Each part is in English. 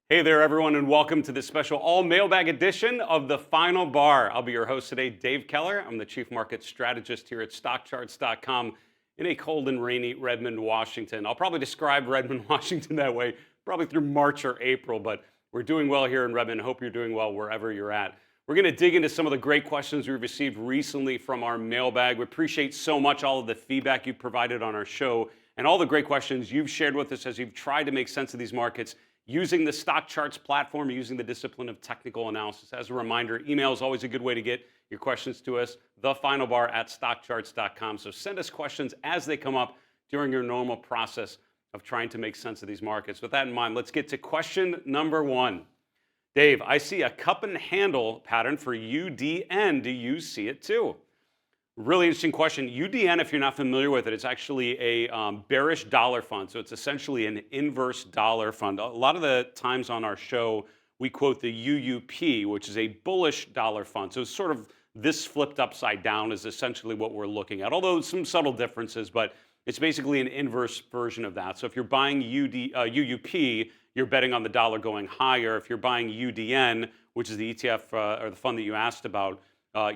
Hey there, everyone, and welcome to this special all-mailbag edition of The Final Bar. I'll be your host today, Dave Keller. I'm the Chief Market Strategist here at StockCharts.com in a cold and rainy Redmond, Washington. I'll probably describe Redmond, Washington that way, probably through March or April, but we're doing well here in Redmond. Hope you're doing well wherever you're at. We're going to dig into some of the great questions we've received recently from our mailbag. We appreciate so much all of the feedback you've provided on our show and all the great questions you've shared with us as you've tried to make sense of these markets using the StockCharts platform, using the discipline of technical analysis. As a reminder, email is always a good way to get your questions to us, thefinalbar@stockcharts.com. So send us questions as they come up during your normal process of trying to make sense of these markets. With that in mind, let's get to question number one. Dave, I see a cup and handle pattern for UDN. Do you see it too? Really interesting question. UDN, if you're not familiar with it, it's actually a bearish dollar fund. So it's essentially an inverse dollar fund. A lot of the times on our show, we quote the UUP, which is a bullish dollar fund. So it's sort of this flipped upside down is essentially what we're looking at, although some subtle differences, but it's basically an inverse version of that. So if you're buying UUP, you're betting on the dollar going higher. If you're buying UDN, which is the ETF or the fund that you asked about,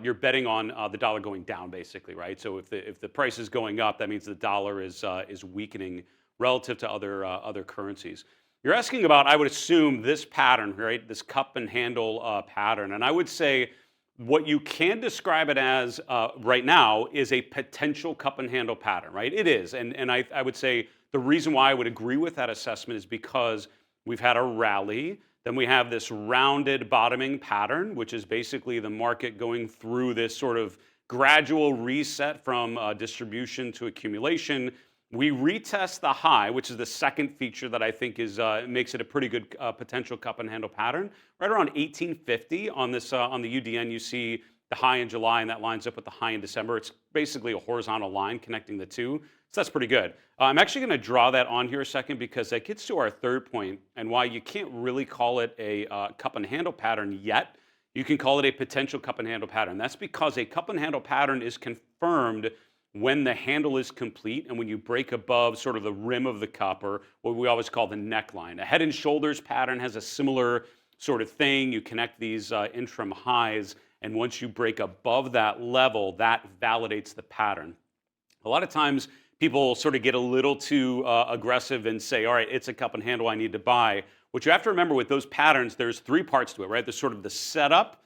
you're betting on the dollar going down, basically, right? So if the price is going up, that means the dollar is weakening relative to other currencies. You're asking about, I would assume, this pattern, right? This cup and handle pattern, and I would say what you can describe it as right now is a potential cup and handle pattern, right? It is, and I would say the reason why I would agree with that assessment is because we've had a rally. Then we have this rounded bottoming pattern, which is basically the market going through this sort of gradual reset from distribution to accumulation. We retest the high, which is the second feature that I think makes it a pretty good potential cup and handle pattern. Right around 1850 on this on the UDN, you see the high in July, and that lines up with the high in December. It's basically a horizontal line connecting the two. So that's pretty good. I'm actually going to draw that on here a second because that gets to our third point and why you can't really call it a cup and handle pattern yet. You can call it a potential cup and handle pattern. That's because a cup and handle pattern is confirmed when the handle is complete and when you break above sort of the rim of the cup, or what we always call the neckline. A head and shoulders pattern has a similar sort of thing. You connect these interim highs, and once you break above that level, that validates the pattern. A lot of times, people sort of get a little too aggressive and say, all right, it's a cup and handle, I need to buy. What you have to remember with those patterns, there's three parts to it, right? There's sort of the setup,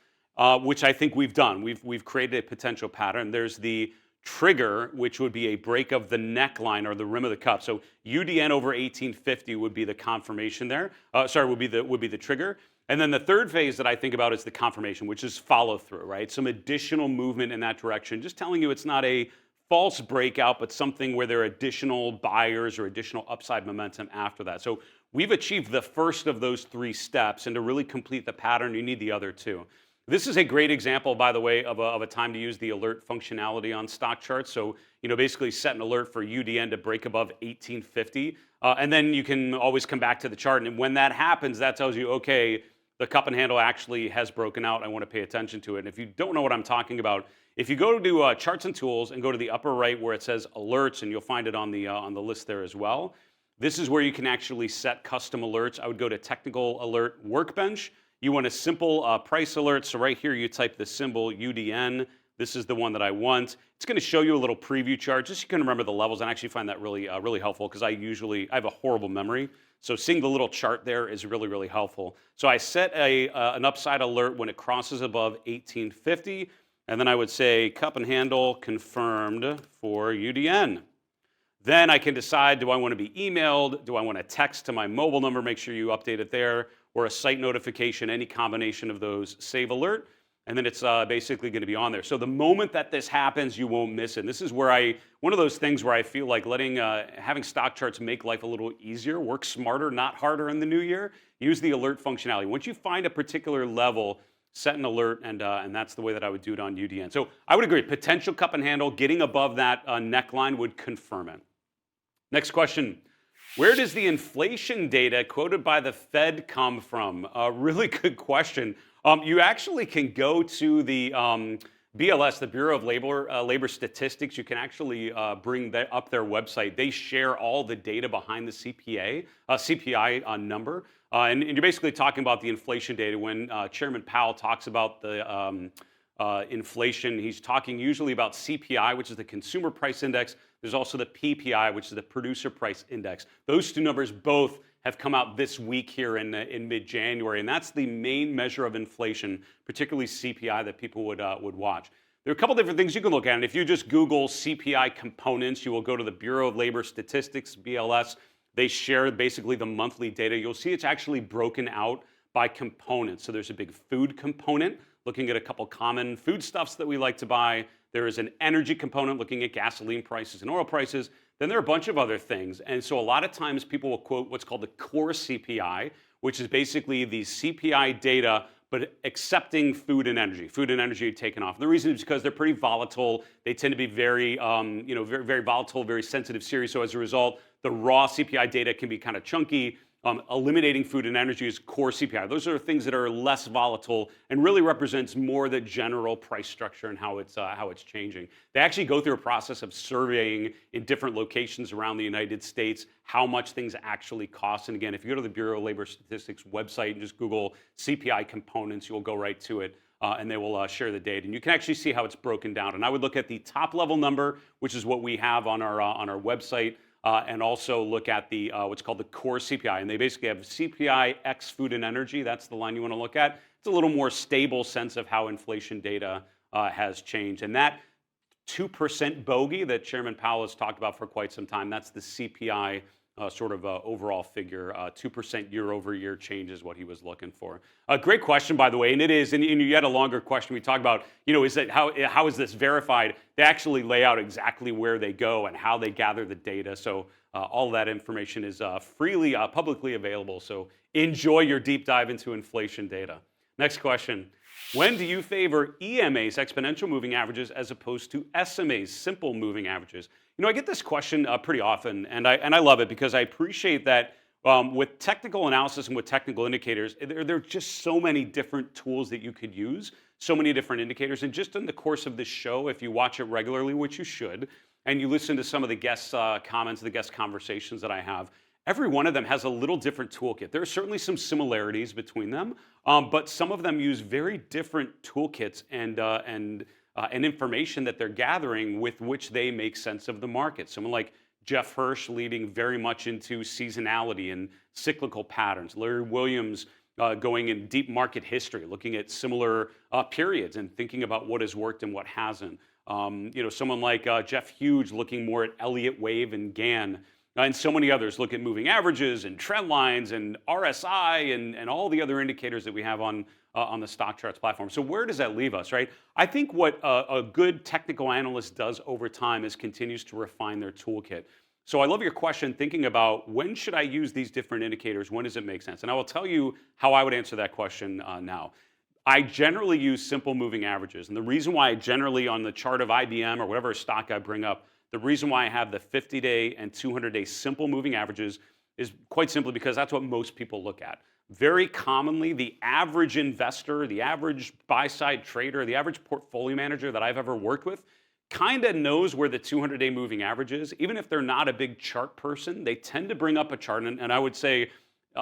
which I think we've done. We've created a potential pattern. There's the trigger, which would be a break of the neckline or the rim of the cup. So UDN over 1850 would be the confirmation there. Would be the trigger. And then the third phase that I think about is the confirmation, which is follow through, right? Some additional movement in that direction, just telling you it's not a false breakout, but something where there are additional buyers or additional upside momentum after that. So we've achieved the first of those three steps, and to really complete the pattern, you need the other two. This is a great example, by the way, of a time to use the alert functionality on StockCharts. So, basically set an alert for UDN to break above 1850, and then you can always come back to the chart. And when that happens, that tells you, okay, the cup and handle actually has broken out. I want to pay attention to it. And if you don't know what I'm talking about, if you go to Charts and Tools and go to the upper right where it says Alerts, and you'll find it on the list there as well, this is where you can actually set custom alerts. I would go to Technical Alert Workbench. You want a simple price alert. So right here, you type the symbol UDN. This is the one that I want. It's going to show you a little preview chart, just so you can remember the levels. And I actually find that really helpful because I have a horrible memory. So seeing the little chart there is really helpful. So I set an upside alert when it crosses above 1850. And then I would say cup and handle confirmed for UDN. Then I can decide, do I want to be emailed? Do I want to text to my mobile number? Make sure you update it there. Or a site notification, any combination of those, save alert. And then it's basically going to be on there. So the moment that this happens, you won't miss it. And this is where one of those things where I feel like having StockCharts make life a little easier, work smarter, not harder in the new year. Use the alert functionality. Once you find a particular level, set an alert, and that's the way that I would do it on UDN. So I would agree, potential cup and handle, getting above that neckline would confirm it. Next question. Where does the inflation data quoted by the Fed come from? A really good question. You actually can go to the BLS, the Bureau of Labor Statistics. You can actually bring that up their website. They share all the data behind the CPI number. And you're basically talking about the inflation data. When Chairman Powell talks about the inflation, he's talking usually about CPI, which is the consumer price index. There's also the PPI, which is the producer price index. Those two numbers both have come out this week here in mid-January, and that's the main measure of inflation, particularly CPI, that people would watch. There are a couple different things you can look at, and if you just Google CPI components, you will go to the Bureau of Labor Statistics, BLS. They share basically the monthly data. You'll see it's actually broken out by components. So there's a big food component, looking at a couple common foodstuffs that we like to buy. There is an energy component, looking at gasoline prices and oil prices. Then there are a bunch of other things. And so a lot of times people will quote what's called the core CPI, which is basically the CPI data, but accepting food and energy. Food and energy taken off. The reason is because they're pretty volatile. They tend to be very, very volatile, very sensitive series. So as a result, the raw CPI data can be kind of chunky. Eliminating food and energy is core CPI. Those are things that are less volatile and really represents more the general price structure and how it's changing. They actually go through a process of surveying in different locations around the United States how much things actually cost. And again, if you go to the Bureau of Labor Statistics website and just Google CPI components, you'll go right to it. And they will share the data. And you can actually see how it's broken down. And I would look at the top level number, which is what we have on our website. And also look at the what's called the core CPI. And they basically have CPI X food and energy. That's the line you want to look at. It's a little more stable sense of how inflation data has changed. And that 2% bogey that Chairman Powell has talked about for quite some time, that's the CPI overall figure. 2% year over year change is what he was looking for. A great question, by the way, and it is, and you had a longer question. We talked about, is that how is this verified? They actually lay out exactly where they go and how they gather the data. So all of that information is freely, publicly available. So enjoy your deep dive into inflation data. Next question. When do you favor EMAs, exponential moving averages, as opposed to SMAs, simple moving averages? I get this question pretty often, and I love it because I appreciate that with technical analysis and with technical indicators, there are just so many different tools that you could use, so many different indicators. And just in the course of this show, if you watch it regularly, which you should, and you listen to some of the guest comments, the guest conversations that I have, every one of them has a little different toolkit. There are certainly some similarities between them, but some of them use very different toolkits and information that they're gathering with which they make sense of the market. Someone like Jeff Hirsch leading very much into seasonality and cyclical patterns. Larry Williams going in deep market history, looking at similar periods and thinking about what has worked and what hasn't. Someone like Jeff Hughes looking more at Elliott Wave and Gann. And so many others look at moving averages and trend lines and RSI and all the other indicators that we have on the StockCharts platform. So where does that leave us, right? I think what a good technical analyst does over time is continues to refine their toolkit. So I love your question, thinking about when should I use these different indicators? When does it make sense? And I will tell you how I would answer that question now. I generally use simple moving averages. And the reason why I generally, on the chart of IBM or whatever stock I bring up, the reason why I have the 50-day and 200-day simple moving averages is quite simply because that's what most people look at. Very commonly, the average investor, the average buy-side trader, the average portfolio manager that I've ever worked with kind of knows where the 200-day moving average is. Even if they're not a big chart person, they tend to bring up a chart. And I would say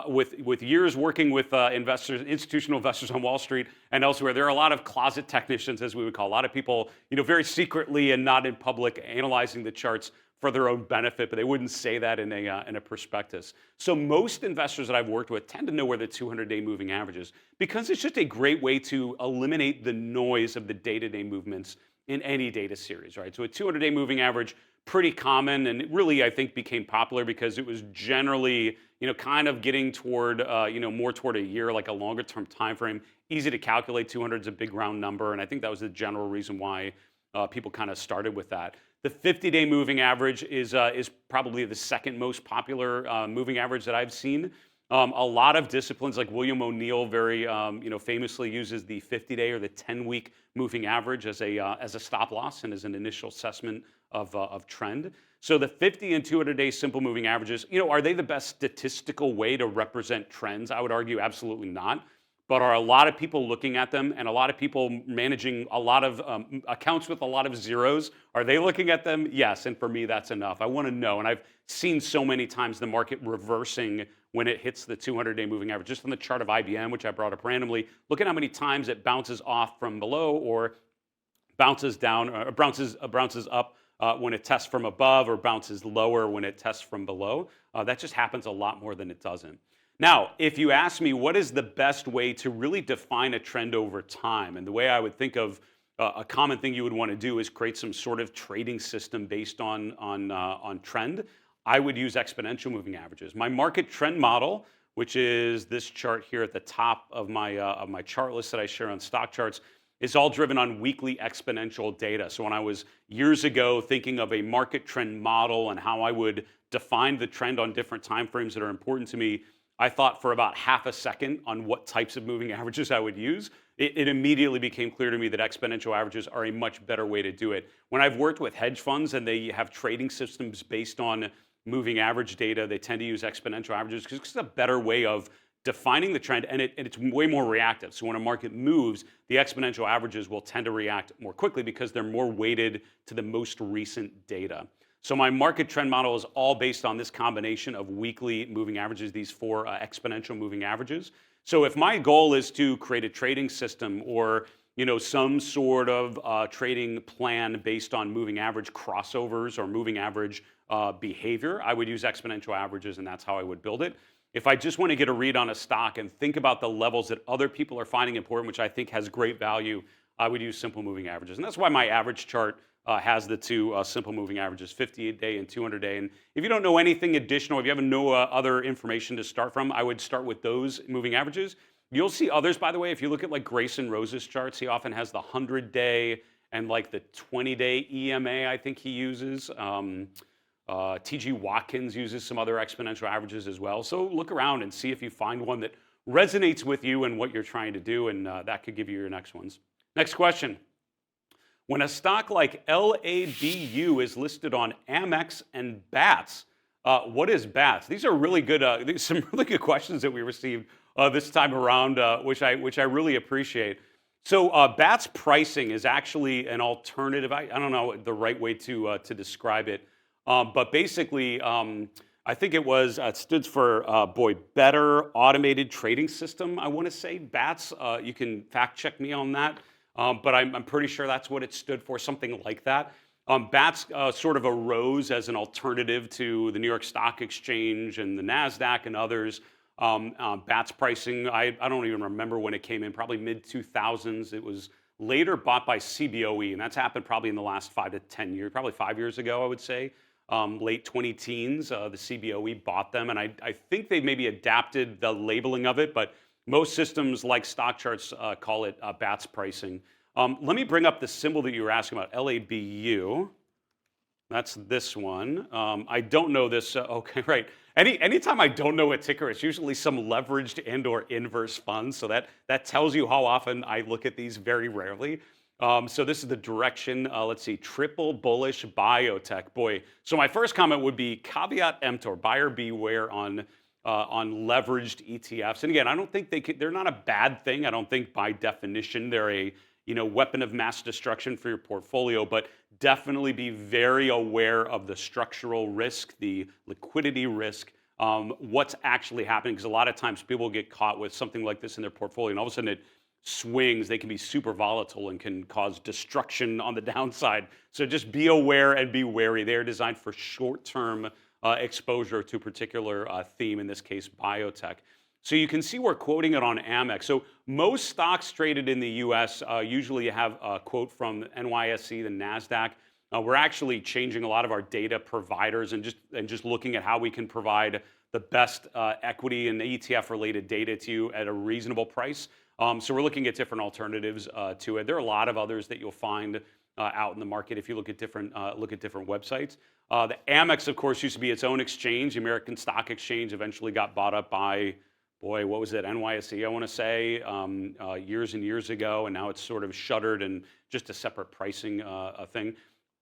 with years working with investors, institutional investors on Wall Street and elsewhere, there are a lot of closet technicians, as we would call, a lot of people, very secretly and not in public analyzing the charts for their own benefit, but they wouldn't say that in a prospectus. So most investors that I've worked with tend to know where the 200-day moving average is because it's just a great way to eliminate the noise of the day-to-day movements in any data series, right? So a 200-day moving average, pretty common, and it really, I think, became popular because it was generally, kind of getting toward, more toward a year, like a longer-term time frame. Easy to calculate. 200 is a big round number, and I think that was the general reason why people kind of started with that. The 50-day moving average is probably the second most popular moving average that I've seen. A lot of disciplines, like William O'Neill, very famously uses the 50-day or the 10-week moving average as a stop loss and as an initial assessment of trend. So the 50 and 200-day simple moving averages, are they the best statistical way to represent trends? I would argue absolutely not. But are a lot of people looking at them and a lot of people managing a lot of accounts with a lot of zeros? Are they looking at them? Yes, and for me, that's enough. I want to know, and I've seen so many times the market reversing when it hits the 200-day moving average. Just on the chart of IBM, which I brought up randomly, look at how many times it bounces off from below or bounces down, or bounces up when it tests from above, or bounces lower when it tests from below. That just happens a lot more than it doesn't. Now, if you ask me what is the best way to really define a trend over time, and the way I would think of a common thing you would want to do is create some sort of trading system based on trend. I would use exponential moving averages. My market trend model, which is this chart here at the top of my chart list that I share on StockCharts, is all driven on weekly exponential data. So when I was years ago thinking of a market trend model and how I would define the trend on different time frames that are important to me, I thought for about half a second on what types of moving averages I would use. It immediately became clear to me that exponential averages are a much better way to do it. When I've worked with hedge funds and they have trading systems based on moving average data, they tend to use exponential averages because it's a better way of defining the trend, and it's way more reactive. So when a market moves, the exponential averages will tend to react more quickly because they're more weighted to the most recent data. So my market trend model is all based on this combination of weekly moving averages, these four exponential moving averages. So if my goal is to create a trading system or some sort of trading plan based on moving average crossovers or moving average behavior, I would use exponential averages, and that's how I would build it. If I just want to get a read on a stock and think about the levels that other people are finding important, which I think has great value, I would use simple moving averages. And that's why my average chart has the two simple moving averages, 58-day and 200-day. And if you don't know anything additional, if you have no other information to start from, I would start with those moving averages. You'll see others, by the way, if you look at like Grayson Rose's charts, he often has the 100-day and like the 20-day EMA, I think he uses. T.G. Watkins uses some other exponential averages as well. So look around and see if you find one that resonates with you and what you're trying to do, and that could give you your next ones. Next question. When a stock like LABU is listed on AMEX and BATS, what is BATS? These are really good, some really good questions that we received this time around, which I really appreciate. So BATS pricing is actually an alternative. I don't know the right way to describe it. But basically, I think it stood for, Better Automated Trading System, I want to say, BATS. You can fact check me on that, but I'm pretty sure that's what it stood for, something like that. BATS sort of arose as an alternative to the New York Stock Exchange and the NASDAQ and others. BATS pricing, I don't even remember when it came in, probably mid-2000s. It was later bought by CBOE, and that's happened probably in the last 5 to 10 years, probably 5 years ago, I would say. Late 20-teens, the CBOE bought them, and I think they maybe adapted the labeling of it, but most systems like StockCharts call it BATS pricing. Let me bring up the symbol that you were asking about, LABU. That's this one. I don't know this. Okay, right. Anytime I don't know a ticker, it's usually some leveraged and/or inverse fund. So that tells you how often I look at these, very rarely. So this is the direction. Let's see, triple bullish biotech. Boy, so my first comment would be caveat emptor, buyer beware on leveraged ETFs. And again, I don't think they're not a bad thing. I don't think by definition they're a weapon of mass destruction for your portfolio, but definitely be very aware of the structural risk, the liquidity risk, what's actually happening. Because a lot of times people get caught with something like this in their portfolio, and all of a sudden it swings. They can be super volatile and can cause destruction on the downside. So just be aware and be wary. They're designed for short-term exposure to a particular theme, in this case, biotech. So you can see we're quoting it on Amex. So most stocks traded in the U.S. Usually have a quote from NYSE, the NASDAQ. We're actually changing a lot of our data providers and just looking at how we can provide the best equity and ETF-related data to you at a reasonable price. So we're looking at different alternatives to it. There are a lot of others that you'll find out in the market if you look at different websites. The Amex, of course, used to be its own exchange. The American Stock Exchange eventually got bought up by, what was it, NYSE, I want to say, years and years ago, and now it's sort of shuttered and just a separate pricing thing.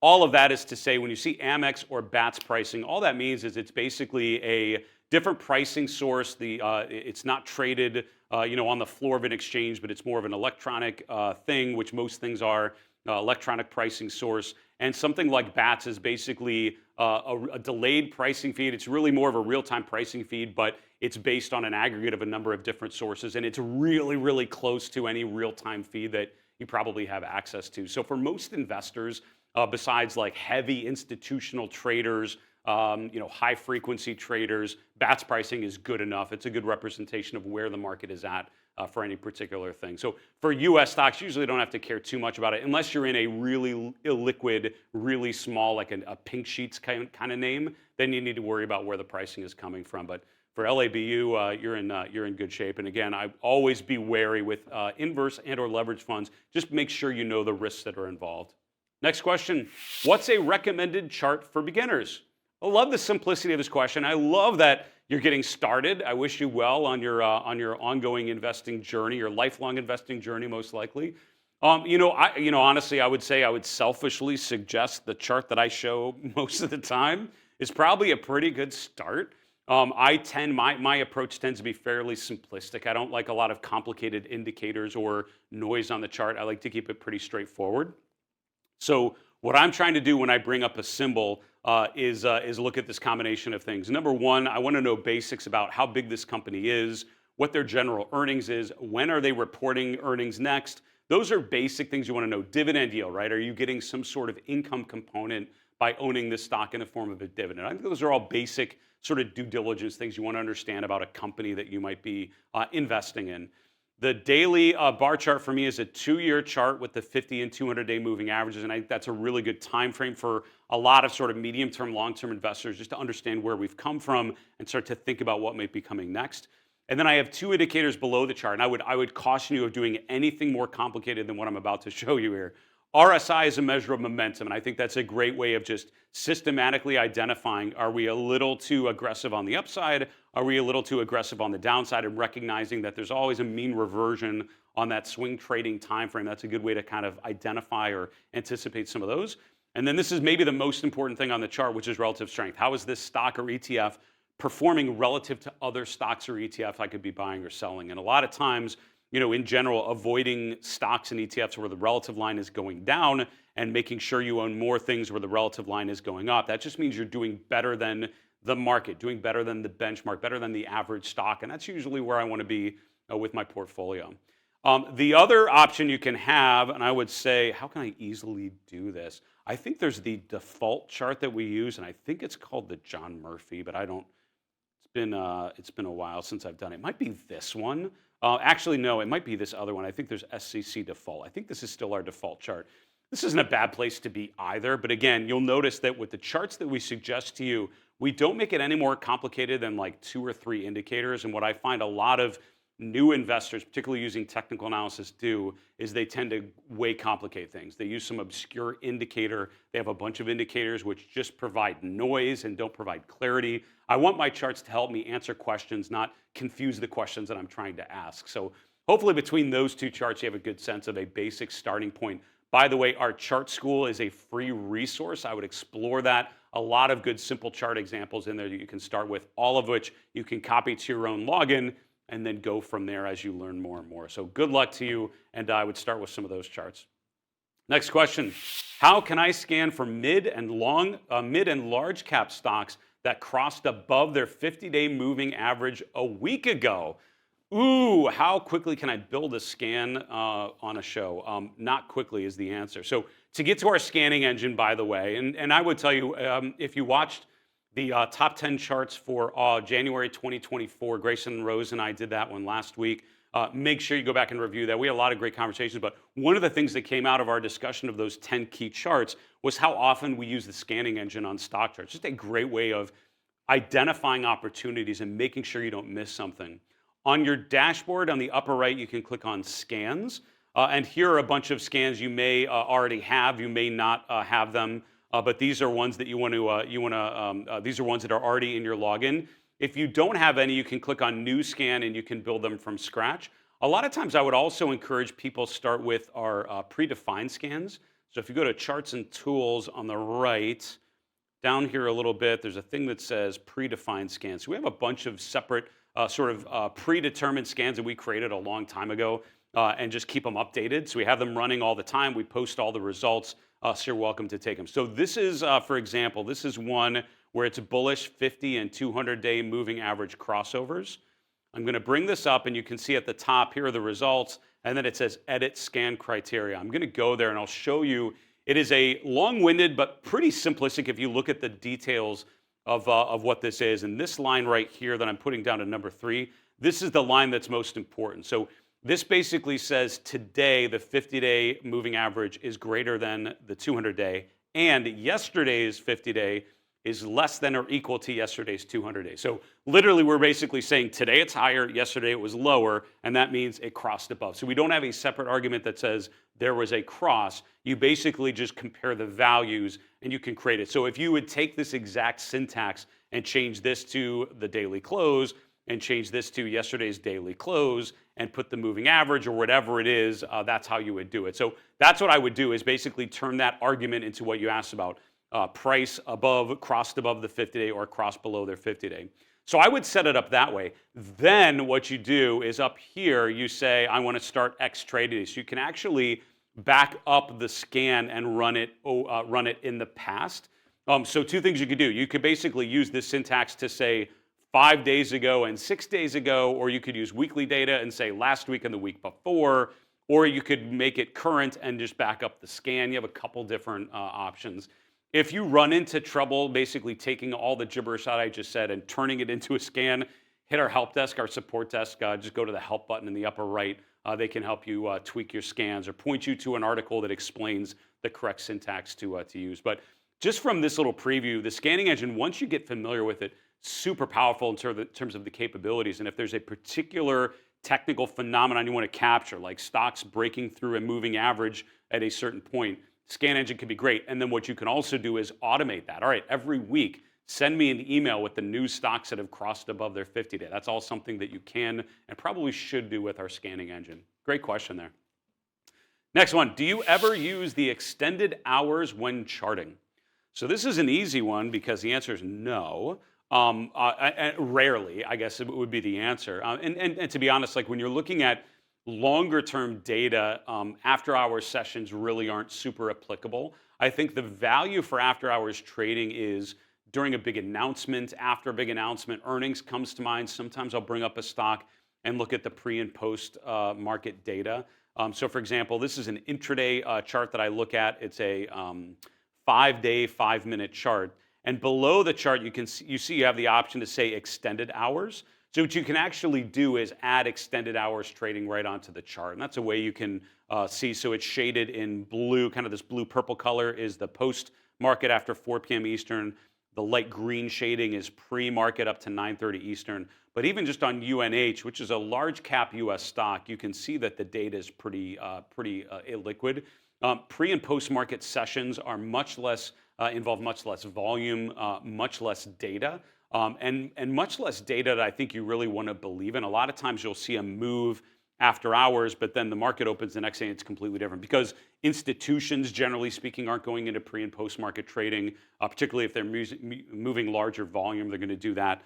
All of that is to say, when you see Amex or BATS pricing, all that means is it's basically a different pricing source. It's not traded on the floor of an exchange, but it's more of an electronic thing, which most things are. electronic pricing source. And something like BATS is basically a delayed pricing feed. It's really more of a real-time pricing feed, but it's based on an aggregate of a number of different sources, and it's really, really close to any real-time feed that you probably have access to. So for most investors, besides like heavy institutional traders, high-frequency traders, BATS pricing is good enough. It's a good representation of where the market is at for any particular thing. So for U.S. stocks, you usually don't have to care too much about it unless you're in a really illiquid, really small, like a pink sheets kind of name. Then you need to worry about where the pricing is coming from. But for LABU, you're in good shape. And again, I always be wary with inverse and/or leverage funds. Just make sure you know the risks that are involved. Next question: what's a recommended chart for beginners? I love the simplicity of this question. I love that you're getting started. I wish you well on your ongoing investing journey, your lifelong investing journey, most likely. Honestly, I would say I would selfishly suggest the chart that I show most of the time is probably a pretty good start. My approach tends to be fairly simplistic. I don't like a lot of complicated indicators or noise on the chart. I like to keep it pretty straightforward. So what I'm trying to do when I bring up a symbol is look at this combination of things. Number one, I want to know basics about how big this company is, what their general earnings is, when are they reporting earnings next. Those are basic things you want to know. Dividend yield, right? Are you getting some sort of income component by owning this stock in the form of a dividend? I think those are all basic sort of due diligence things you want to understand about a company that you might be investing in. The daily bar chart for me is a 2-year chart with the 50 and 200-day moving averages, and I think that's a really good time frame for a lot of sort of medium-term, long-term investors just to understand where we've come from and start to think about what might be coming next. And then I have 2 indicators below the chart, and I would caution you of doing anything more complicated than what I'm about to show you here. RSI is a measure of momentum, and I think that's a great way of just systematically identifying, are we a little too aggressive on the upside? Are we a little too aggressive on the downside? And recognizing that there's always a mean reversion on that swing trading time frame. That's a good way to kind of identify or anticipate some of those. And then this is maybe the most important thing on the chart, which is relative strength. How is this stock or ETF performing relative to other stocks or ETFs I could be buying or selling? And a lot of times, in general, avoiding stocks and ETFs where the relative line is going down and making sure you own more things where the relative line is going up. That just means you're doing better than the market, doing better than the benchmark, better than the average stock. And that's usually where I want to be with my portfolio. The other option you can have, and I would say, how can I easily do this? I think there's the default chart that we use, and I think it's called the John Murphy, but it's been a while since I've done it. It might be this one. Actually, no, it might be this other one. I think there's SCC default. I think this is still our default chart. This isn't a bad place to be either, but again, you'll notice that with the charts that we suggest to you, we don't make it any more complicated than like 2 or 3 indicators. And what I find a lot of new investors, particularly using technical analysis, do is they tend to way complicate things. They use some obscure indicator. They have a bunch of indicators which just provide noise and don't provide clarity. I want my charts to help me answer questions, not confuse the questions that I'm trying to ask. So hopefully between those 2 charts, you have a good sense of a basic starting point. By the way, our chart school is a free resource. I would explore that. A lot of good simple chart examples in there that you can start with, all of which you can copy to your own login and then go from there as you learn more and more. So good luck to you, and I would start with some of those charts. Next question: how can I scan for mid and large cap stocks that crossed above their 50-day moving average a week ago? Ooh, how quickly can I build a scan on a show? Not quickly is the answer. So to get to our scanning engine, by the way, and I would tell you, if you watched the top 10 charts for January 2024, Grayson Rose and I did that one last week. Make sure you go back and review that. We had a lot of great conversations, but one of the things that came out of our discussion of those 10 key charts was how often we use the scanning engine on StockCharts. Just a great way of identifying opportunities and making sure you don't miss something. On your dashboard on the upper right, you can click on Scans. And here are a bunch of scans you may already have. You may not have them, but these are ones that these are ones that are already in your login. If you don't have any, you can click on New Scan and you can build them from scratch. A lot of times I would also encourage people start with our predefined scans. So if you go to Charts and Tools on the right, down here a little bit, there's a thing that says predefined scans. So we have a bunch of separate predetermined scans that we created a long time ago. and just keep them updated. So we have them running all the time. We post all the results, so you're welcome to take them. So this is, for example, this is one where it's bullish 50 and 200-day moving average crossovers. I'm going to bring this up, and you can see at the top, here are the results, and then it says edit scan criteria. I'm going to go there, and I'll show you. It is a long-winded but pretty simplistic if you look at the details of what this is. And this line right here that I'm putting down to number 3, this is the line that's most important. So this basically says today the 50-day moving average is greater than the 200-day, and yesterday's 50-day is less than or equal to yesterday's 200-day. So literally we're basically saying today it's higher, yesterday it was lower, and that means it crossed above. So we don't have a separate argument that says there was a cross. You basically just compare the values and you can create it. So if you would take this exact syntax and change this to the daily close and change this to yesterday's daily close and put the moving average or whatever it is, that's how you would do it. So that's what I would do, is basically turn that argument into what you asked about. Price above, crossed above the 50-day or crossed below their 50-day. So I would set it up that way. Then what you do is up here, you say, I want to start X trading. So you can actually back up the scan and run it in the past. So two things you could do. You could basically use this syntax to say 5 days ago and 6 days ago, or you could use weekly data and say last week and the week before, or you could make it current and just back up the scan. You have a couple different options. If you run into trouble basically taking all the gibberish that I just said and turning it into a scan, hit our help desk, our support desk. Just go to the help button in the upper right. They can help you tweak your scans or point you to an article that explains the correct syntax to use. But just from this little preview, the scanning engine, once you get familiar with it, super powerful in terms of the capabilities. And if there's a particular technical phenomenon you want to capture, like stocks breaking through a moving average at a certain point, scan engine can be great. And then what you can also do is automate that. All right, every week, send me an email with the new stocks that have crossed above their 50-day. That's all something that you can and probably should do with our scanning engine. Great question there. Next one, do you ever use the extended hours when charting? So this is an easy one because the answer is no. Rarely, I guess it would be the answer. And to be honest, like when you're looking at longer term data, after hours sessions really aren't super applicable. I think the value for after hours trading is during a big announcement, after a big announcement, earnings comes to mind. Sometimes I'll bring up a stock and look at the pre and post market data. So for example, this is an intraday chart that I look at. It's a 5-day, 5-minute chart. And below the chart, you see you have the option to say extended hours. So what you can actually do is add extended hours trading right onto the chart. And that's a way you can see. So it's shaded in blue, kind of this blue-purple color is the post-market after 4 p.m. Eastern. The light green shading is pre-market up to 9:30 Eastern. But even just on UNH, which is a large cap U.S. stock, you can see that the data is pretty illiquid. Pre and post-market sessions are much less, involve much less volume, much less data. And much less data that I think you really want to believe in. A lot of times you'll see a move after hours, but then the market opens the next day and it's completely different because institutions, generally speaking, aren't going into pre and post market trading, particularly if they're moving larger volume. They're going to do that,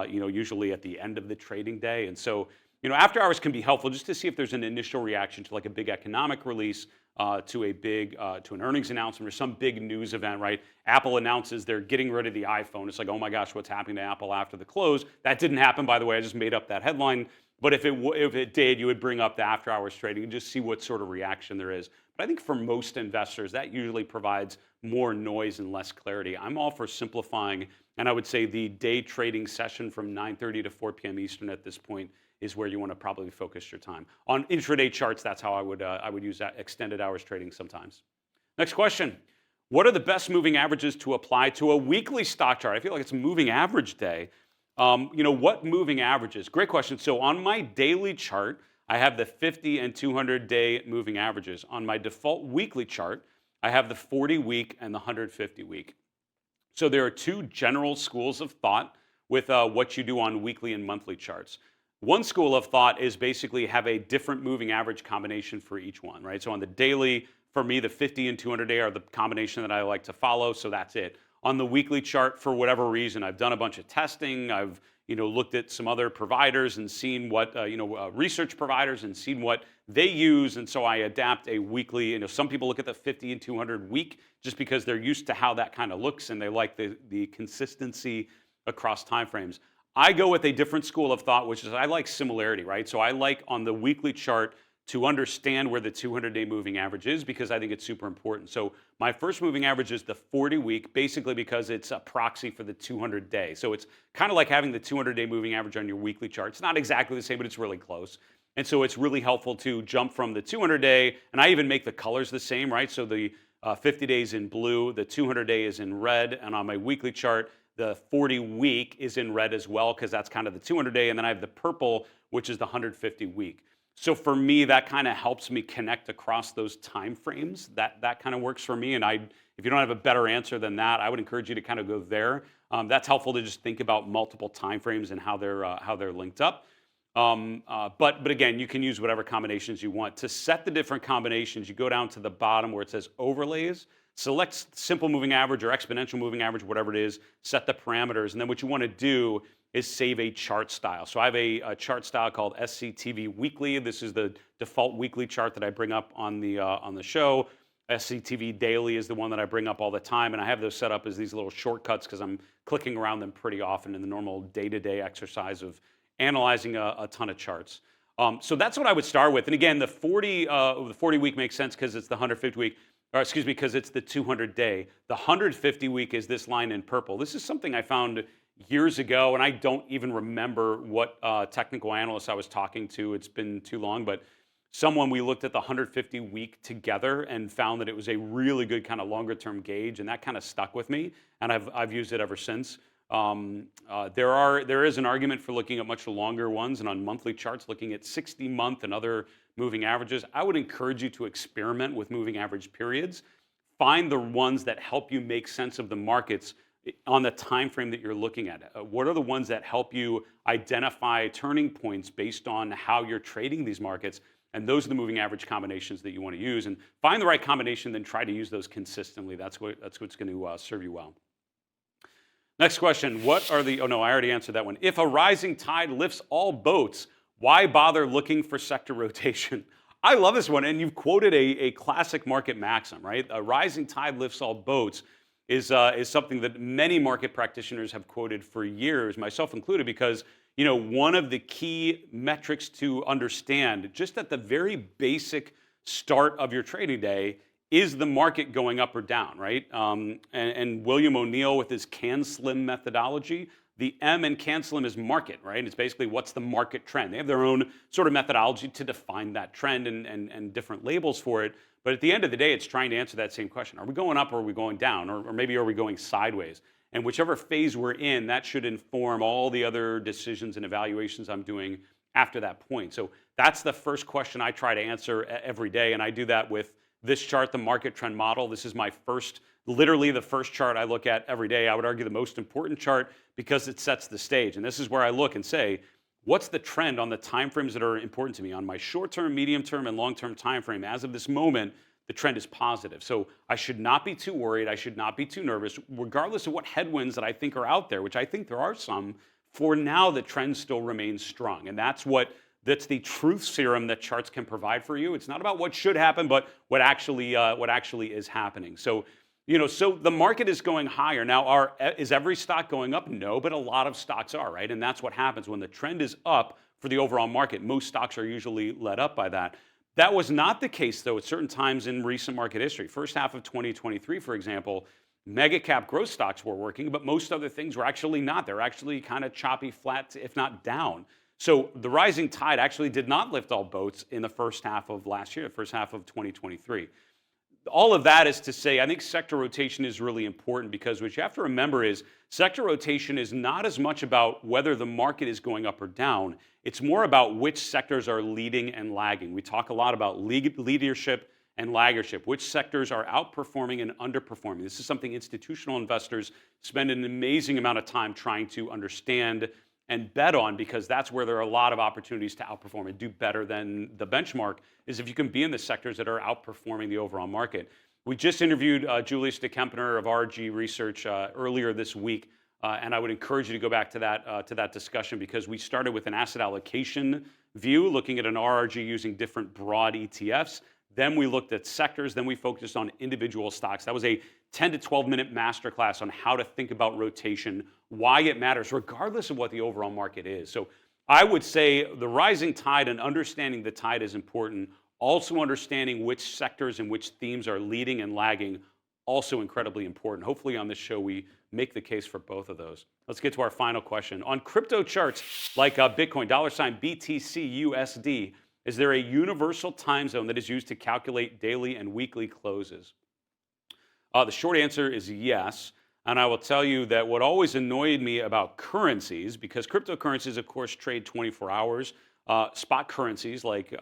usually at the end of the trading day. And so, after hours can be helpful just to see if there's an initial reaction to like a big economic release, to an earnings announcement or some big news event, right? Apple announces they're getting rid of the iPhone. It's like, oh my gosh, what's happening to Apple after the close? That didn't happen, by the way. I just made up that headline. But if it did, you would bring up the after hours trading and just see what sort of reaction there is. But I think for most investors, that usually provides more noise and less clarity. I'm all for simplifying, and I would say the day trading session from 9:30 to 4 p.m. Eastern at this point is where you want to probably focus your time. On intraday charts, that's how I would use that extended hours trading sometimes. Next question. What are the best moving averages to apply to a weekly stock chart? I feel like it's moving average day. What moving averages? Great question. So on my daily chart, I have the 50 and 200-day moving averages. On my default weekly chart, I have the 40-week and the 150-week. So there are two general schools of thought with what you do on weekly and monthly charts. One school of thought is basically have a different moving average combination for each one, right? So on the daily, for me, the 50 and 200-day are the combination that I like to follow, so that's it. On the weekly chart, for whatever reason, I've done a bunch of testing, I've looked at some other providers and seen what, research providers and seen what they use. And so I adapt a weekly, some people look at the 50 and 200 week just because they're used to how that kind of looks and they like the consistency across timeframes. I go with a different school of thought, which is I like similarity, right? So I like on the weekly chart to understand where the 200-day moving average is because I think it's super important. So my first moving average is the 40-week, basically because it's a proxy for the 200-day. So it's kind of like having the 200-day moving average on your weekly chart. It's not exactly the same, but it's really close. And so it's really helpful to jump from the 200-day, and I even make the colors the same, right? So the 50 days in blue, the 200-day is in red, and on my weekly chart, the 40-week is in red as well because that's kind of the 200-day, and then I have the purple, which is the 150-week. So for me, that kind of helps me connect across those time frames. That kind of works for me. And if you don't have a better answer than that, I would encourage you to kind of go there. That's helpful to just think about multiple time frames and how they're linked up. But again, you can use whatever combinations you want. To set the different combinations, you go down to the bottom where it says overlays, select simple moving average or exponential moving average, whatever it is, set the parameters. And then what you want to do is save a chart style. So I have a chart style called SCTV Weekly. This is the default weekly chart that I bring up on the show. SCTV Daily is the one that I bring up all the time, and I have those set up as these little shortcuts because I'm clicking around them pretty often in the normal day-to-day exercise of analyzing a ton of charts. So that's what I would start with. And again, the 40 week makes sense because it's the 150 week, or excuse me, because it's the 200-day. The 150 week is this line in purple. This is something I found years ago, and I don't even remember what technical analyst I was talking to. It's been too long, but we looked at the 150 week together and found that it was a really good kind of longer term gauge, and that kind of stuck with me, and I've used it ever since. There is an argument for looking at much longer ones, and on monthly charts, looking at 60-month and other moving averages. I would encourage you to experiment with moving average periods. Find the ones that help you make sense of the markets on the time frame that you're looking at. What are the ones that help you identify turning points based on how you're trading these markets? And those are the moving average combinations that you want to use. And find the right combination, then try to use those consistently. That's what's going to serve you well. Next question. Oh no, I already answered that one. If a rising tide lifts all boats, why bother looking for sector rotation? I love this one, and you've quoted a classic market maxim, right? A rising tide lifts all boats is something that many market practitioners have quoted for years, myself included, because one of the key metrics to understand, just at the very basic start of your trading day, is the market going up or down, right? And William O'Neill with his CAN-SLIM methodology, the M in CAN-SLIM is market, right? It's basically what's the market trend. They have their own sort of methodology to define that trend and different labels for it. But at the end of the day, it's trying to answer that same question. Are we going up or are we going down? Or maybe are we going sideways? And whichever phase we're in, that should inform all the other decisions and evaluations I'm doing after that point. So that's the first question I try to answer every day. And I do that with this chart, the market trend model. This is literally the first chart I look at every day. I would argue the most important chart because it sets the stage. And this is where I look and say, what's the trend on the time frames that are important to me? On my short-term, medium-term, and long-term time frame, as of this moment, the trend is positive. So I should not be too worried. I should not be too nervous, regardless of what headwinds that I think are out there, which I think there are some. For now, the trend still remains strong. And that's the truth serum that charts can provide for you. It's not about what should happen, but what actually is happening. So, so the market is going higher. Now, is every stock going up? No, but a lot of stocks are, right? And that's what happens when the trend is up for the overall market. Most stocks are usually led up by that. That was not the case, though, at certain times in recent market history. First half of 2023, for example, mega cap growth stocks were working, but most other things were actually not. They're actually kind of choppy, flat, if not down. So the rising tide actually did not lift all boats in the first half of last year, the first half of 2023. All of that is to say, I think sector rotation is really important because what you have to remember is sector rotation is not as much about whether the market is going up or down. It's more about which sectors are leading and lagging. We talk a lot about leadership and laggership, which sectors are outperforming and underperforming. This is something institutional investors spend an amazing amount of time trying to understand and bet on, because that's where there are a lot of opportunities to outperform and do better than the benchmark, is if you can be in the sectors that are outperforming the overall market. We just interviewed Julius de Kempener of RG Research earlier this week And I would encourage you to go back to that discussion, because we started with an asset allocation view, looking at an RRG using different broad ETFs. Then we looked at sectors. Then we focused on individual stocks. That was a 10 to 12-minute masterclass on how to think about rotation, why it matters, regardless of what the overall market is. So I would say the rising tide and understanding the tide is important. Also understanding which sectors and which themes are leading and lagging, also incredibly important. Hopefully on this show we make the case for both of those. Let's get to our final question. On crypto charts like Bitcoin, $BTCUSD, is there a universal time zone that is used to calculate daily and weekly closes? The short answer is yes. And I will tell you that what always annoyed me about currencies, because cryptocurrencies, of course, trade 24 hours, spot currencies like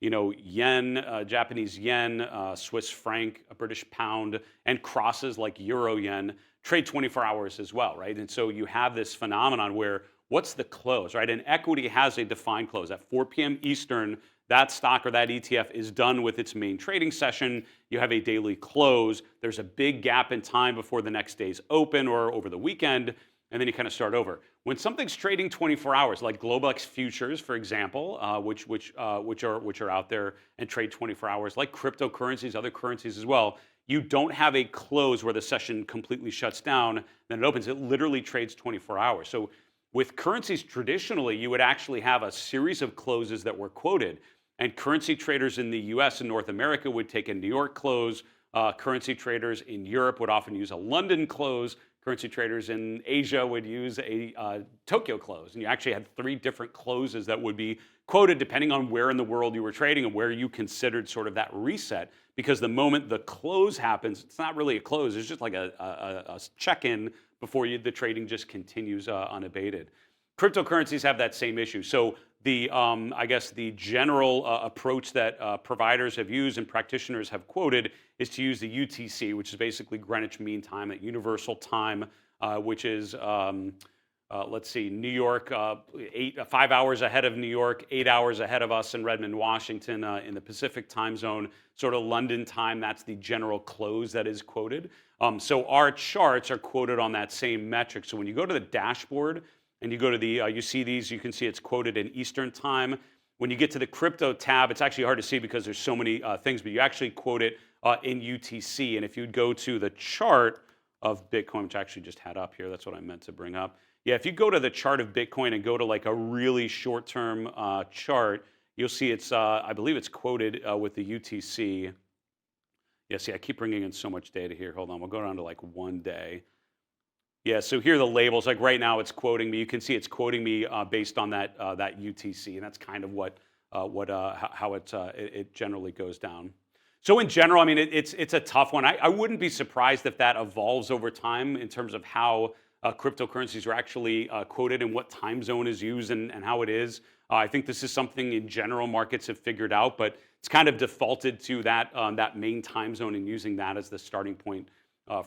yen, Japanese yen, Swiss franc, a British pound, and crosses like euro yen trade 24 hours as well, right? And so you have this phenomenon where what's the close, right? And equity has a defined close. At 4 p.m. Eastern, that stock or that ETF is done with its main trading session. You have a daily close. There's a big gap in time before the next day's open or over the weekend, and then you kind of start over. When something's trading 24 hours, like Globex futures, for example, which are out there and trade 24 hours, like cryptocurrencies, other currencies as well, you don't have a close where the session completely shuts down, then it opens. It literally trades 24 hours. So with currencies, traditionally, you would actually have a series of closes that were quoted. And currency traders in the US and North America would take a New York close. Currency traders in Europe would often use a London close. Currency traders in Asia would use a Tokyo close. And you actually had 3 different closes that would be quoted depending on where in the world you were trading and where you considered sort of that reset. Because the moment the close happens, it's not really a close. It's just like a check-in before the trading just continues unabated. Cryptocurrencies have that same issue. So I guess the general approach that providers have used and practitioners have quoted is to use the UTC, which is basically Greenwich Mean Time, that universal time, which is, let's see, New York, 5 hours ahead of New York, 8 hours ahead of us in Redmond, Washington, in the Pacific time zone, sort of London time. That's the general close that is quoted. So our charts are quoted on that same metric. So when you go to the dashboard, and you go to the, you see these, you can see it's quoted in Eastern time. When you get to the crypto tab, it's actually hard to see because there's so many things, but you actually quote it in UTC. And if you'd go to the chart of Bitcoin, which I actually just had up here, that's what I meant to bring up. Yeah, if you go to the chart of Bitcoin and go to like a really short-term chart, you'll see it's, I believe it's quoted with the UTC. Yeah, see, I keep bringing in so much data here. Hold on, we'll go down to like 1 day. Yeah, so here are the labels. Like right now, it's quoting me. You can see it's quoting me based on that UTC, and that's kind of how it generally goes down. So in general, I mean, it's a tough one. I wouldn't be surprised if that evolves over time in terms of how cryptocurrencies are actually quoted and what time zone is used and how it is. I think this is something in general markets have figured out, but it's kind of defaulted to that main time zone and using that as the starting point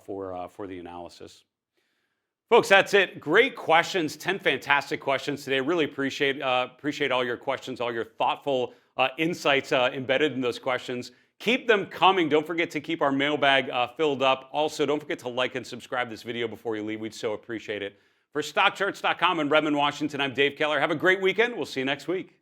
for the analysis. Folks, that's it. Great questions, 10 fantastic questions today. Really appreciate all your questions, all your thoughtful insights embedded in those questions. Keep them coming. Don't forget to keep our mailbag filled up. Also, don't forget to like and subscribe this video before you leave. We'd so appreciate it. For StockCharts.com in Redmond, Washington, I'm Dave Keller. Have a great weekend. We'll see you next week.